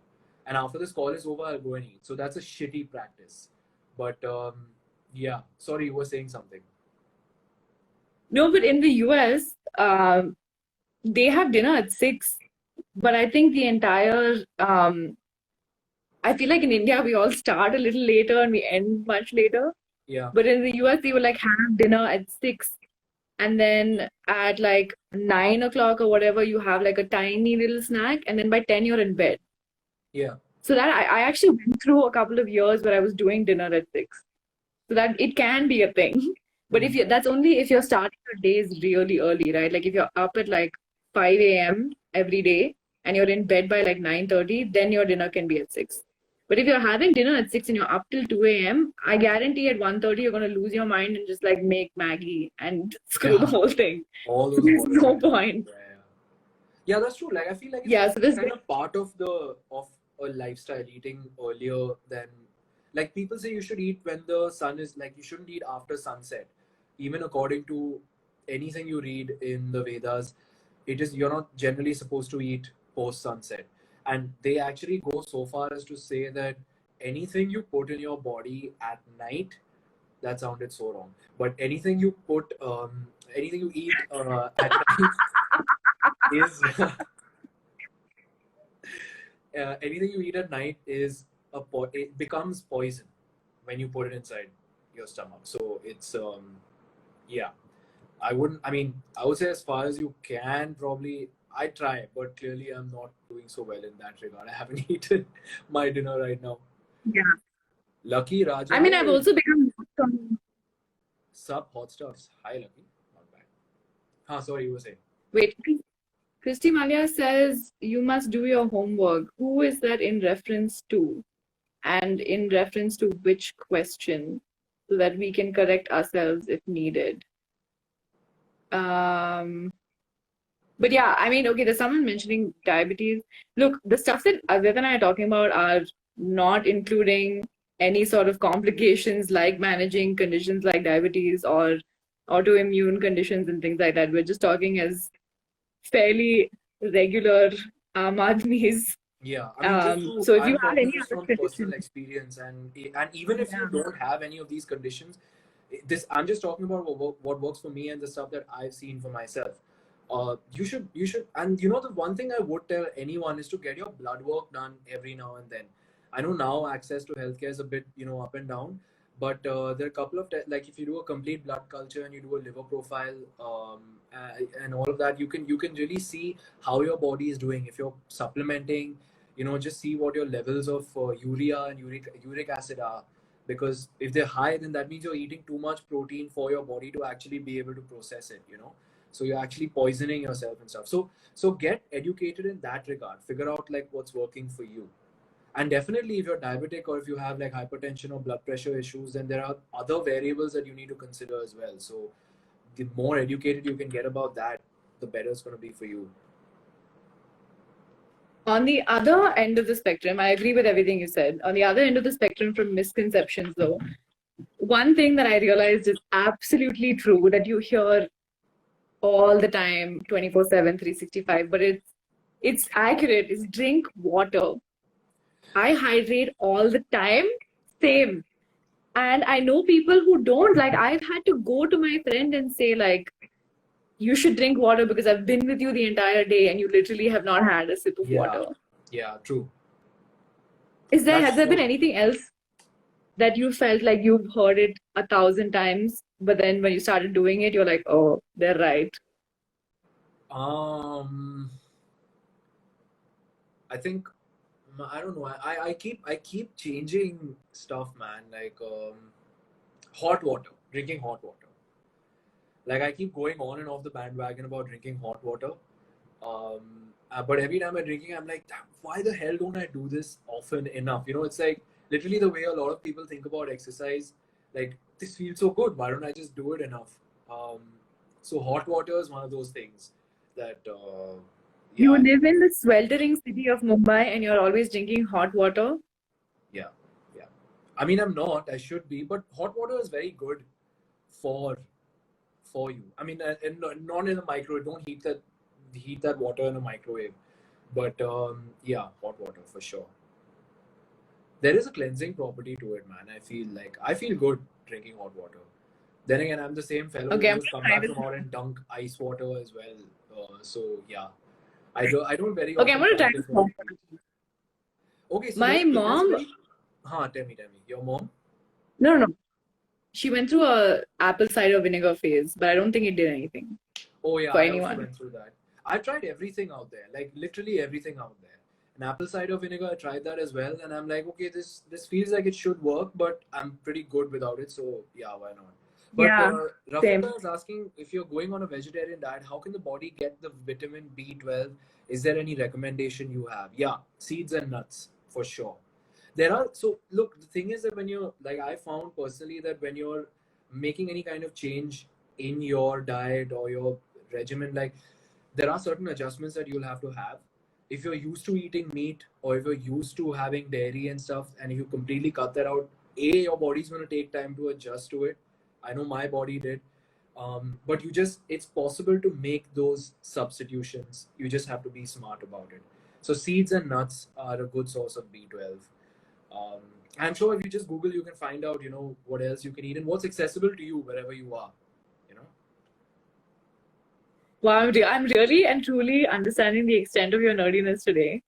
And after this call is over, I'll go and eat. So that's a shitty practice. But yeah, sorry, you were saying something. No, but in the US, they have dinner at 6. But I think the entire, I feel like in India, we all start a little later and we end much later. Yeah, But in the US, they would like have dinner at 6. And then at like 9 o'clock or whatever, you have like a tiny little snack. And then by 10, you're in bed. yeah, So that I actually went through a couple of years where I was doing dinner at 6. So that it can be a thing. But if mm, you that's only if you're starting your days really early, right? Like if you're up at like 5 a.m. every day and you're in bed by like 9:30, then your dinner can be at 6. But if you're having dinner at 6 and you're up till 2 a.m., I guarantee at 1:30 you're gonna lose your mind and just like make Maggie and screw the yeah. whole thing. All So those there's water no items. point. Yeah, yeah. Yeah, that's true. Like I feel like Yeah, so it's this kind of part of the of a lifestyle, eating earlier than, like people say you should eat when the sun is, like you shouldn't eat after sunset. Even according to anything you read in the Vedas, it is, you're not generally supposed to eat post sunset. And they actually go so far as to say that anything you put in your body at night, that sounded so wrong, but anything you eat at night is anything you eat at night is it becomes poison when you put it inside your stomach. So it's yeah, I mean, I would say as far as you can, probably I try, but clearly I'm not doing so well in that regard. I haven't eaten my dinner right now. yeah. Lucky I mean, Raja I've is also become sub hot stuffs. Hi, Lucky. Not bad. Sorry, you were saying. wait. Christy Malia says you must do your homework. Who is that in reference to? And in reference to which question? So that we can correct ourselves if needed. But yeah, I mean, okay, there's someone mentioning diabetes. Look, the stuff that Advait and I are talking about are not including any sort of complications like managing conditions like diabetes or autoimmune conditions and things like that. We're just talking as fairly regular admis. Yeah, I mean, So if you I'm have talking any just other from personal conditions, experience, and even if you yeah. don't have any of these conditions, I'm just talking about what works for me and the stuff that I've seen for myself. You should, and the one thing I would tell anyone is to get your blood work done every now and then. I know now access to healthcare is a bit up and down, but there are a couple of like if you do a complete blood culture and you do a liver profile, and all of that, you can really see how your body is doing. If you're supplementing, just see what your levels of urea and uric acid are. Because if they're high, then that means you're eating too much protein for your body to actually be able to process it. So you're actually poisoning yourself and stuff. So get educated in that regard. Figure out like what's working for you. And definitely, if you're diabetic or if you have like hypertension or blood pressure issues, then there are other variables that you need to consider as well. So the more educated you can get about that, the better it's going to be for you. On the other end of the spectrum, I agree with everything you said. On the other end of the spectrum from misconceptions, though, one thing that I realized is absolutely true that you hear all the time, 24/7, 365, but it's accurate, is drink water. I hydrate all the time, same. And I know people who don't. Like, I've had to go to my friend and say, like, you should drink water because I've been with you the entire day and you literally have not had a sip of water. Yeah, true. Has there been anything else that you felt like you've heard it 1,000 times, but then when you started doing it, you're like, oh, they're right? I think, I don't know. I keep changing stuff, man. Like hot water, drinking hot water. Like I keep going on and off the bandwagon about drinking hot water. But every time I'm drinking, I'm like, why the hell don't I do this often enough? It's like literally the way a lot of people think about exercise. Like, this feels so good. Why don't I just do it enough? So hot water is one of those things that. You live in the sweltering city of Mumbai and you're always drinking hot water? Yeah. I mean, I'm not. I should be. But hot water is very good for you. I mean, and not in a microwave. Don't heat that water in a microwave. But yeah, hot water for sure. There is a cleansing property to it, man. I feel good drinking hot water. Then again, I'm the same fellow who just come back from out and dunk ice water as well. So yeah, I don't very. Okay, I'm gonna try this. Okay, so my mom. Tell me. Your mom? No. She went through a apple cider vinegar phase, but I don't think it did anything. Oh yeah, for I anyone. also went through that. I've tried everything out there, like literally everything out there. And apple cider vinegar, I tried that as well, and I'm like, okay, this feels like it should work, but I'm pretty good without it, so yeah, why not? But Rafika is asking, if you're going on a vegetarian diet, how can the body get the vitamin B12? Is there any recommendation you have? Yeah, seeds and nuts for sure. Look, the thing is that when you're like, I found personally that when you're making any kind of change in your diet or your regimen, like there are certain adjustments that you'll have to have. If you're used to eating meat or if you're used to having dairy and stuff, and if you completely cut that out, your body's going to take time to adjust to it. I know my body did. But it's possible to make those substitutions. You just have to be smart about it. So seeds and nuts are a good source of B12. I'm sure if you just Google, you can find out, what else you can eat and what's accessible to you wherever you are. Wow, I'm really and truly understanding the extent of your nerdiness today.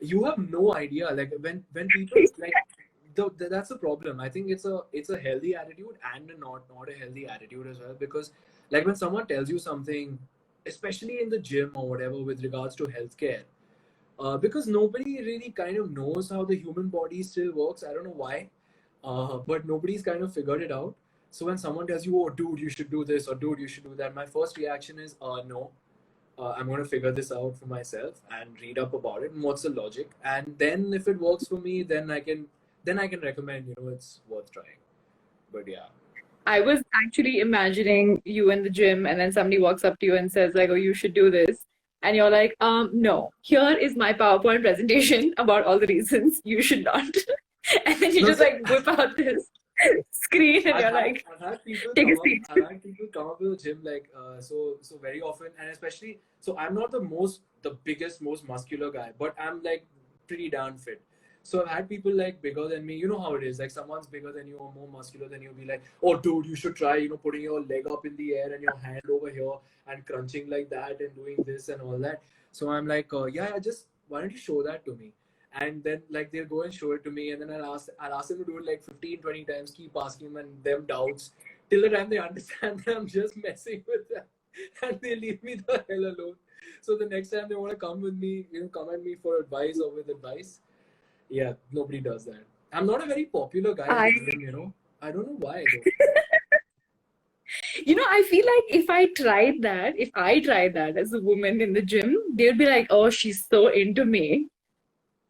You have no idea. Like when people like that's the problem. I think it's a healthy attitude and not a healthy attitude as well. Because like when someone tells you something, especially in the gym or whatever, with regards to healthcare, because nobody really kind of knows how the human body still works. I don't know why, but nobody's kind of figured it out. So when someone tells you, "Oh, dude, you should do this," or "Dude, you should do that," my first reaction is, "No, I'm going to figure this out for myself and read up about it and what's the logic. And then if it works for me, then I can recommend. It's worth trying." But yeah. I was actually imagining you in the gym and then somebody walks up to you and says like, oh, you should do this. And you're like, no, here is my PowerPoint presentation about all the reasons you should not. And then you whip out this screen and I've had people take a seat. I've had people come up to the gym so very often, and especially, so I'm not the biggest, most muscular guy, but I'm like pretty darn fit. So I've had people like bigger than me. You know how it is. Like someone's bigger than you or more muscular than you, be like, "Oh, dude, you should try, putting your leg up in the air and your hand over here and crunching like that and doing this and all that." So I'm like, yeah, just why don't you show that to me? And then like they'll go and show it to me, and then I'll ask them to do it like 15, 20 times, keep asking them doubts till the time they understand that I'm just messing with them and they leave me the hell alone. So the next time they want to come with me, come at me for advice or with advice, yeah, nobody does that. I'm not a very popular guy in I the gym. I don't know why though. I feel like if I tried that as a woman in the gym, they'd be like, oh, she's so into me.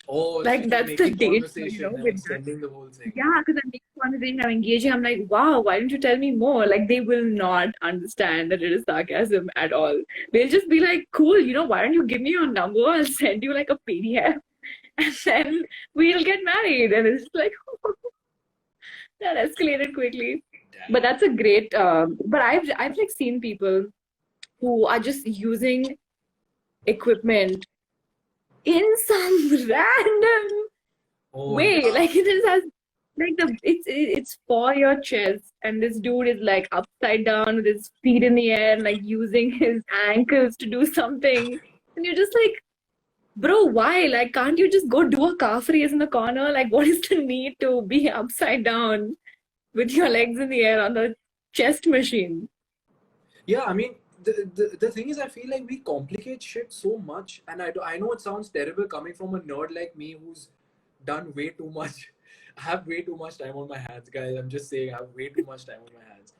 Oh, Like, she's just that's the making danger, conversation and with that. extending the whole thing. Yeah, because I'm making conversation, I'm engaging. I'm like, wow, why don't you tell me more? Like, they will not understand that it is sarcasm at all. They'll just be like, cool, why don't you give me your number? I'll send you like a PDF and then we'll get married. And it's just like, that escalated quickly. But that's a great, but I've like seen people who are just using equipment in some random Oh way. yeah. Like, it just has like it's for your chest, and this dude is like upside down with his feet in the air, like using his ankles to do something, and you're just like, bro, why? Like, can't you just go do a calf raise in the corner? Like, what is the need to be upside down with your legs in the air on the chest machine? Yeah, I mean, the thing is, I feel like we complicate shit so much, and I know it sounds terrible coming from a nerd like me who's done way too much. I have way too much time on my hands, guys. I'm just saying, I have way too much time on my hands.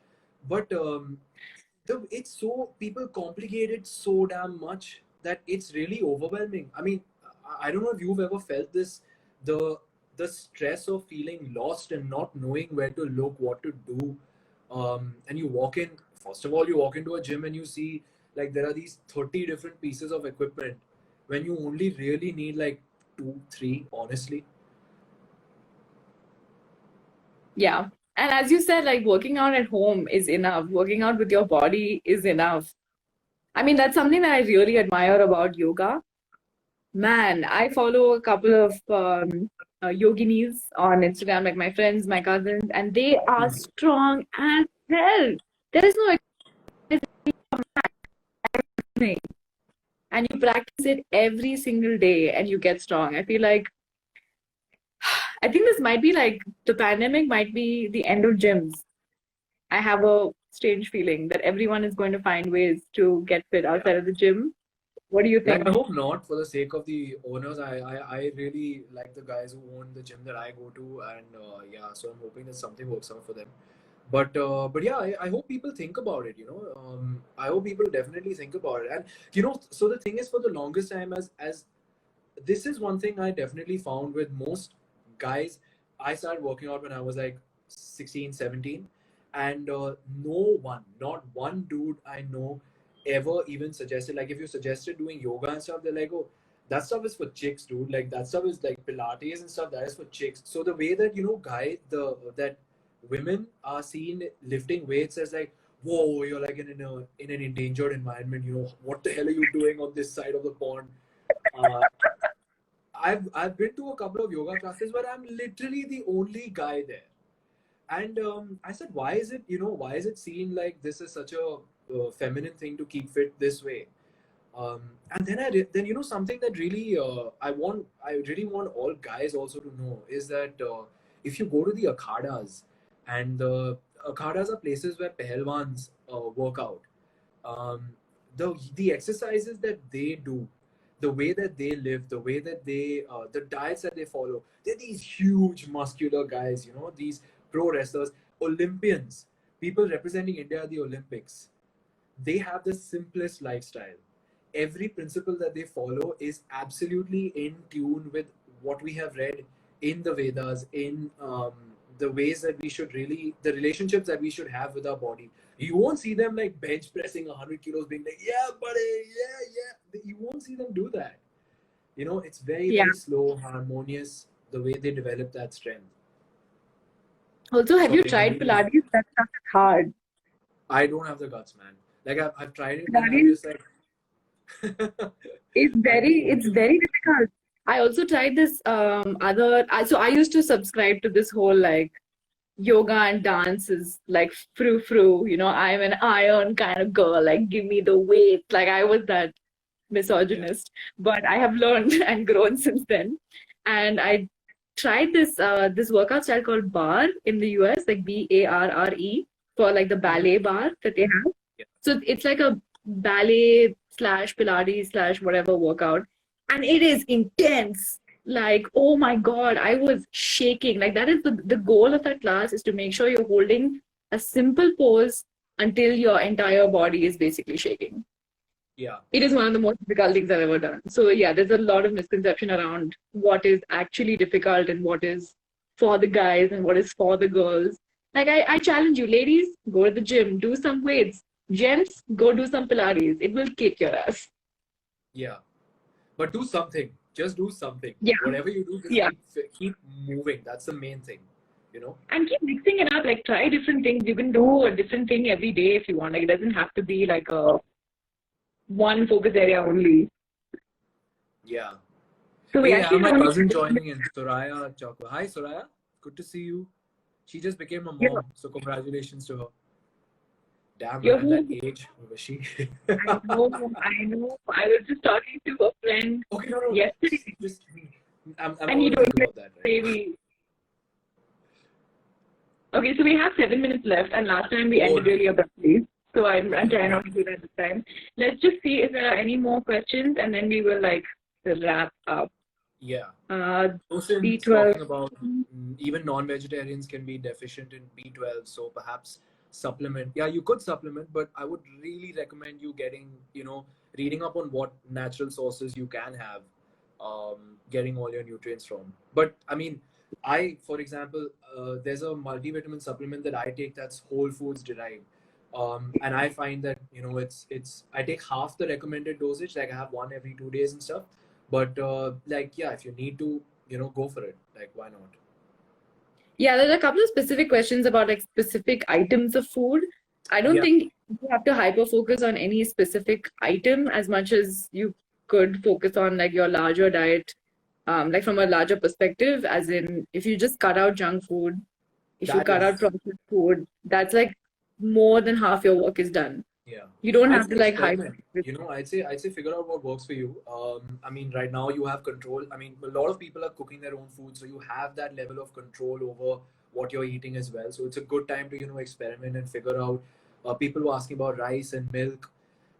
But it's so people complicate it so damn much that it's really overwhelming. I mean, I don't know if you've ever felt this, the the stress of feeling lost and not knowing where to look, what to do. And you walk in. First of all, you walk into a gym and you see like there are these 30 different pieces of equipment when you only really need like two, three, honestly. Yeah. And as you said, like working out at home is enough. Working out with your body is enough. I mean, that's something that I really admire about yoga. Man, I follow a couple of yoginis on Instagram, like my friends, my cousins, and they are strong as hell. There is no explaining. And you practice it every single day and you get strong. I think this might be like the pandemic might be the end of gyms. I have a strange feeling that everyone is going to find ways to get fit outside of the gym. What do you Like, think? I hope not, for the sake of the owners. I really like the guys who own the gym that I go to, and yeah, so I'm hoping that something works out for them. But yeah, I hope people think about it. I hope people definitely think about it. And so the thing is, for the longest time, as this is one thing I definitely found with most guys. I started working out when I was like 16, 17, and no one, not one dude I know ever even suggested, like if you suggested doing yoga and stuff, they're like, oh, that stuff is for chicks, dude. Like that stuff is like Pilates and stuff, that is for chicks. So the way that, that women are seen lifting weights as like, whoa, you're like in an endangered environment, what the hell are you doing on this side of the pond? Uh, I've been to a couple of yoga classes where I'm literally the only guy there, and I said, why is it seen like this is such a feminine thing to keep fit this way? And then then something that really I really want all guys also to know is that if you go to the akhadas, and the akhadas are places where pehlwans work out, um, the exercises that they do, the way that they live, the way that the diets that they follow, they're these huge muscular guys, these pro wrestlers, Olympians, people representing India at the Olympics. They have the simplest lifestyle. Every principle that they follow is absolutely in tune with what we have read in the Vedas, in the ways that we should really, the relationships that we should have with our body. You won't see them like bench pressing 100 kilos, being like, yeah, buddy, yeah, yeah. You won't see them do that. It's very, Yeah. very slow, harmonious, the way they develop that strength. Also, have So you yeah, tried really, Pilates? That stuff is hard. I don't have the guts, man. Like I've tried it and I'm Pilates just like, is I'm too old it's for it. very difficult. I also tried this so I used to subscribe to this whole like yoga and dance is like frou frou, I'm an iron kind of girl, like give me the weight. Like I was that Yeah. misogynist, but I have learned and grown since then. And I tried this workout style called bar in the US, like BARRE, for like the Mhm. ballet bar that they have. Yeah. So it's like a ballet slash Pilates slash whatever workout. And it is intense. Like, oh my God, I was shaking. Like that is the goal of that class is to make sure you're holding a simple pose until your entire body is basically shaking. Yeah. It is one of the most difficult things I've ever done. So yeah, there's a lot of misconception around what is actually difficult and what is for the guys and what is for the girls. Like I challenge you, ladies, go to the gym, do some weights. Gents, go do some Pilates. It will kick your ass. Yeah. But do something. Just do something. Yeah. Whatever you do, just Yeah. keep moving. That's the main thing, you know? And keep mixing it up. Like try different things. You can do a different thing every day if you want. Like it doesn't have to be like a one focus area only. Yeah. So we Hey, I actually have my have cousin joining in, Soraya Chakwa. Hi, Soraya. Good to see you. She just became a mom, so congratulations to her. Damn, You're man, that who? age. Was she? I know. I was just talking to a friend Okay, no. yesterday, Just, I'm and he always told think me, about that, right? baby. Okay, so we have 7 minutes left, and last time we Oh, ended no. really abruptly. So I'm trying not to do that this time. Let's just see if there are any more questions, and then we will like wrap up. Yeah. B12. Talking about even non-vegetarians can be deficient in B12, so perhaps supplement. Yeah, you could supplement, but I would really recommend you getting, reading up on what natural sources you can have, getting all your nutrients from. But I mean, for example, there's a multivitamin supplement that I take that's whole foods derived. And I find that, it's I take half the recommended dosage, like I have one every 2 days and stuff. But if you need to, go for it. Like, why not? Yeah, there's a couple of specific questions about like specific items of food. I don't think you have to hyper focus on any specific item as much as you could focus on like your larger diet, like from a larger perspective, as in if you just cut out junk food, if you cut out processed food, that's like more than half your work is done. Yeah. You don't I'd have say to like hyper. experiment. I'd say figure out what works for you. I mean, right now you have control. I mean, a lot of people are cooking their own food, so you have that level of control over what you're eating as well. So it's a good time to experiment and figure out. People were asking about rice and milk.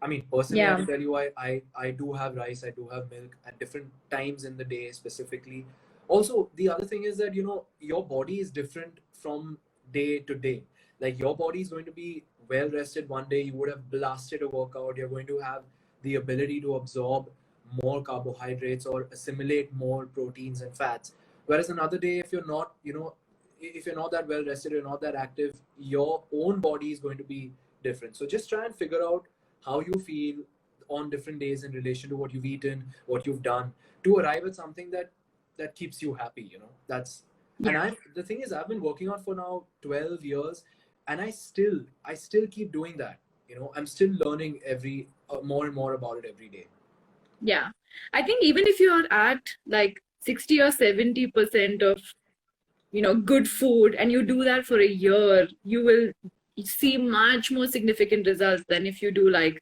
I mean, personally, I Yeah. can tell you, I do have rice, I do have milk at different times in the day specifically. Also, the other thing is that your body is different from day to day. Like your body is going to be well rested one day, you would have blasted a workout, you're going to have the ability to absorb more carbohydrates or assimilate more proteins and fats. Whereas another day, if you're not, if you're not that well rested, you're not that active, your own body is going to be different. So just try and figure out how you feel on different days in relation to what you've eten, what you've done, to arrive at something that keeps you happy. That's and the thing is, I've been working out for now 12 years, and I still keep doing that. I'm still learning every more and more about it every day. Yeah. I think even if you are at like 60 or 70% of, good food and you do that for a year, you will see much more significant results than if you do like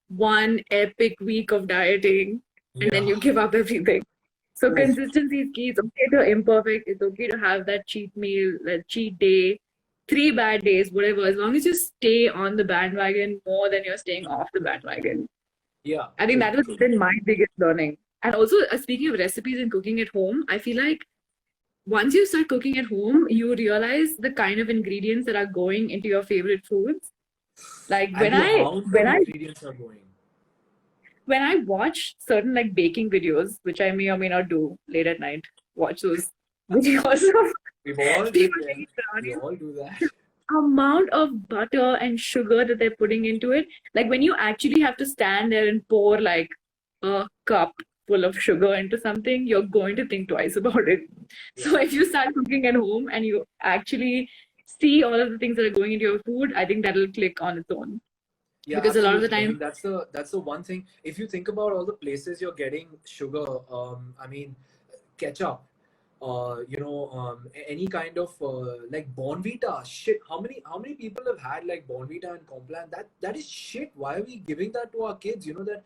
one epic week of dieting and then you give up everything. So consistency is key. It's okay to imperfect. It's okay to have that cheat meal, that cheat day, 3 bad days, whatever. As long as you stay on the bandwagon more than you're staying off the bandwagon. Yeah, I think that has been my biggest learning. And also, speaking of recipes and cooking at home, I feel like once you start cooking at home, you realize the kind of ingredients that are going into your favorite foods. Like and ingredients are going. When I watch certain like baking videos, which I may or may not do late at night, watch those videos of We've all people do making that. We brownies. all do that. Amount of butter and sugar that they're putting into it. Like when you actually have to stand there and pour like a cup full of sugar into something, you're going to think twice about it. So if you start cooking at home and you actually see all of the things that are going into your food, I think that'll click on its own. Yeah, because absolutely. a lot of the I time, mean, that's the one thing. If you think about all the places you're getting sugar, I mean, ketchup, any kind of like Bonvita, shit. How many people have had like Bonvita and Complan? That is shit. Why are we giving that to our kids? That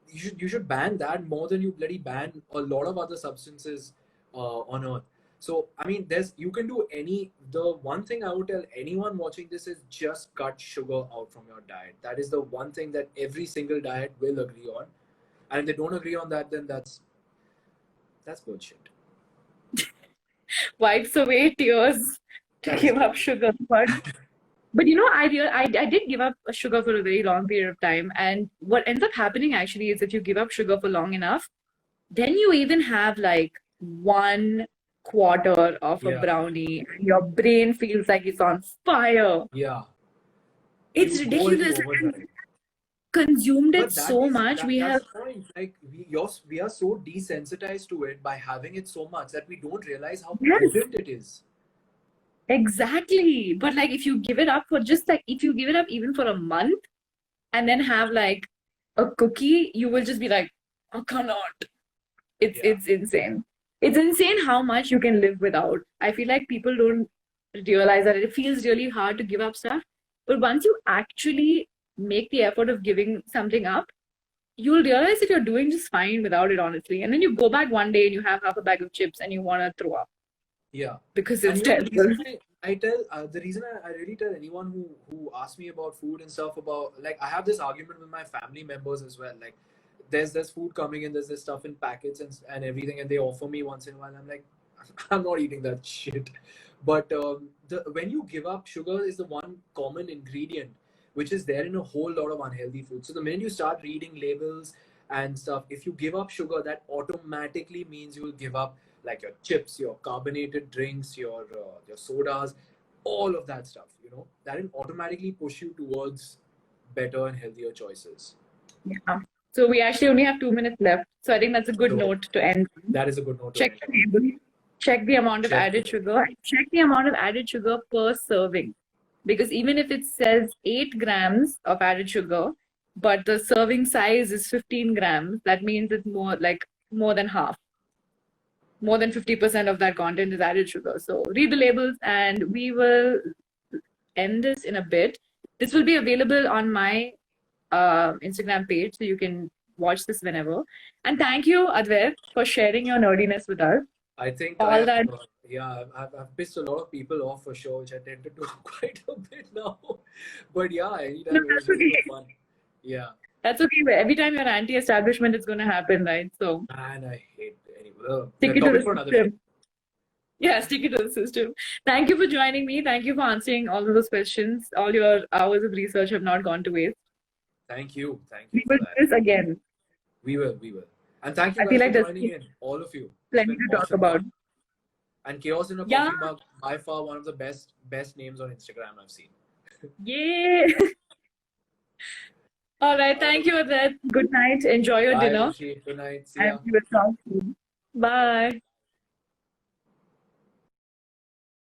you should ban that more than you bloody ban a lot of other substances on earth. So I mean, you can do the one thing I would tell anyone watching this is just cut sugar out from your diet. That is the one thing that every single diet will agree on. And if they don't agree on that, then that's bullshit. Wipes away tears to That is give up bullshit. sugar. But I did give up sugar for a very long period of time. And what ends up happening actually is if you give up sugar for long enough, then you even have like 1/4 of a Yeah. brownie, and your brain feels like it's on fire. Yeah. It's You go into ridiculous. overdrive. Consumed it But so much. that's the point. Like we are so desensitized to it by having it so much that we don't realize how Yes, potent it is. exactly. But like if you give it up for just like if you give it up even for a month and then have like a cookie, you will just be like, I cannot. It's insane. It's insane how much you can live without. I feel like people don't realize that it feels really hard to give up stuff. But once you actually make the effort of giving something up, you'll realize that you're doing just fine without it, honestly. And then you go back one day and you have half a bag of chips and you want to throw up. Yeah. Because And it's the terrible. reason I tell the reason I really tell anyone who asks me about food and stuff about, like, I have this argument with my family members as well. Like, there's food coming in, there's this stuff in packets and everything, and they offer me once in a while. I'm like, I'm not eating that shit. But when you give up, sugar is the one common ingredient which is there in a whole lot of unhealthy food. So the minute you start reading labels and stuff, if you give up sugar, that automatically means you will give up like your chips, your carbonated drinks, your sodas, all of that stuff. That will automatically push you towards better and healthier choices. Yeah. So we actually only have 2 minutes left. So I think that's a good So note to end. that is a good note. Check the label. Check the amount of Check added sugar. And check the amount of added sugar per serving. Because even if it says 8 grams of added sugar, but the serving size is 15 grams, that means it's more than half. More than 50% of that content is added sugar. So read the labels, and we will end this in a bit. This will be available on my Instagram page, so you can watch this whenever. And thank you, Advait, for sharing your nerdiness with us. I think All that. I've pissed a lot of people off for sure, which I tend to do quite a bit now. But yeah, anytime No, it was that's really okay. fun. Yeah. That's okay. Every time you're anti-establishment, it's going to happen, right? So Man, I hate anyway. stick it to Topic the for another system. day. Yeah, stick it to the system. Thank you for joining me. Thank you for answering all of those questions. All your hours of research have not gone to waste. Thank you. Thank We you will for do that. this again. We will. And thank you I guys feel for like there's joining in, all of you. It's plenty been to talk awesome. about. And Chaos in a Yeah. Coffee Mug, by far one of the best names on Instagram I've seen. Yeah. All right. Thank you, Advait. Good night. Enjoy your Bye, dinner. Rishi. Good night. See ya. And we will talk soon. Bye.